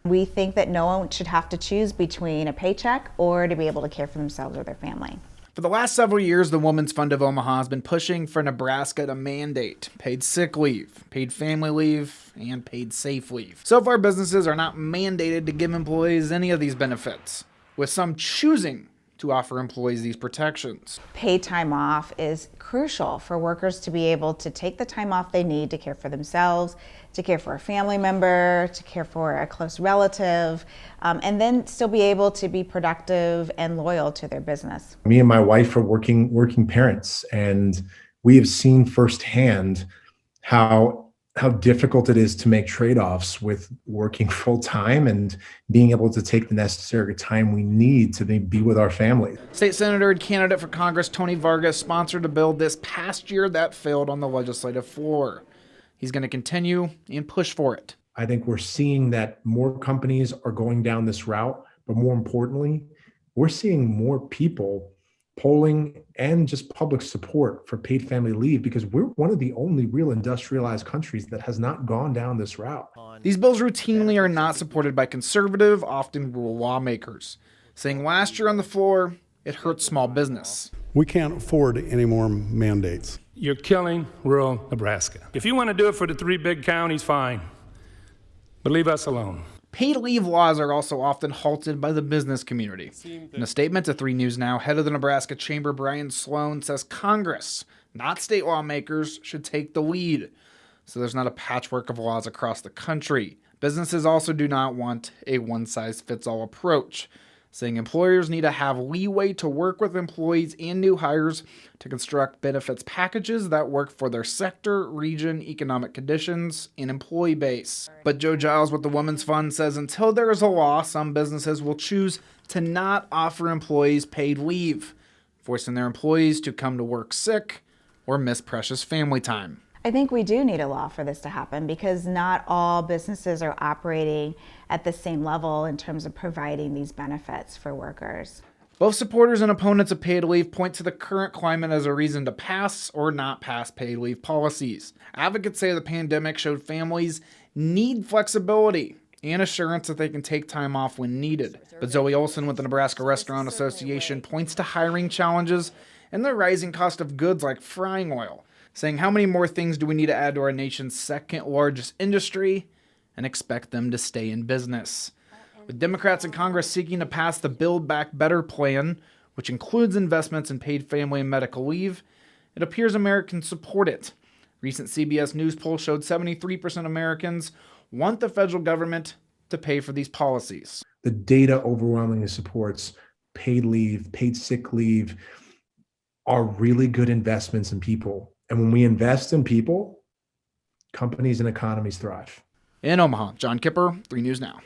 We think that no one should have to choose between a paycheck or to be able to care for themselves or their family. For the last several years, the Women's Fund of Omaha has been pushing for Nebraska to mandate paid sick leave, paid family leave, and paid safe leave. So far, businesses are not mandated to give employees any of these benefits, with some choosing to offer employees these protections. Paid time off is crucial for workers to be able to take the time off they need to care for themselves, to care for a family member, to care for a close relative, and then still be able to be productive and loyal to their business. Me and my wife are working parents, and we have seen firsthand how difficult it is to make trade-offs with working full-time and being able to take the necessary time we need to be with our family. State Senator and candidate for Congress Tony Vargas sponsored a bill this past year that failed on the legislative floor. He's going to continue and push for it. I think we're seeing that more companies are going down this route, but more importantly, we're seeing more people polling and just public support for paid family leave because we're one of the only real industrialized countries that has not gone down this route. These bills routinely are not supported by conservative, often rural lawmakers, saying last year on the floor, it hurts small business. We can't afford any more mandates. You're killing rural Nebraska. If you want to do it for the 3 big counties, fine, but leave us alone. Paid leave laws are also often halted by the business community. In a statement to 3 News Now, head of the Nebraska Chamber Brian Sloan says Congress, not state lawmakers, should take the lead, so there's not a patchwork of laws across the country. Businesses also do not want a one-size-fits-all approach, saying employers need to have leeway to work with employees and new hires to construct benefits packages that work for their sector, region, economic conditions, and employee base. But Joe Giles with the Women's Fund says until there is a law, some businesses will choose to not offer employees paid leave, forcing their employees to come to work sick or miss precious family time. I think we do need a law for this to happen because not all businesses are operating at the same level in terms of providing these benefits for workers. Both supporters and opponents of paid leave point to the current climate as a reason to pass or not pass paid leave policies. Advocates say the pandemic showed families need flexibility and assurance that they can take time off when needed. But Zoe Olson with the Nebraska Restaurant Association points to hiring challenges and the rising cost of goods like frying oil, saying how many more things do we need to add to our nation's second largest industry and expect them to stay in business. With Democrats in Congress seeking to pass the Build Back Better plan, which includes investments in paid family and medical leave, it appears Americans support it. Recent CBS News poll showed 73% of Americans want the federal government to pay for these policies. The data overwhelmingly supports paid leave, paid sick leave are really good investments in people. And when we invest in people, companies and economies thrive. In Omaha, John Kipper, 3 News Now.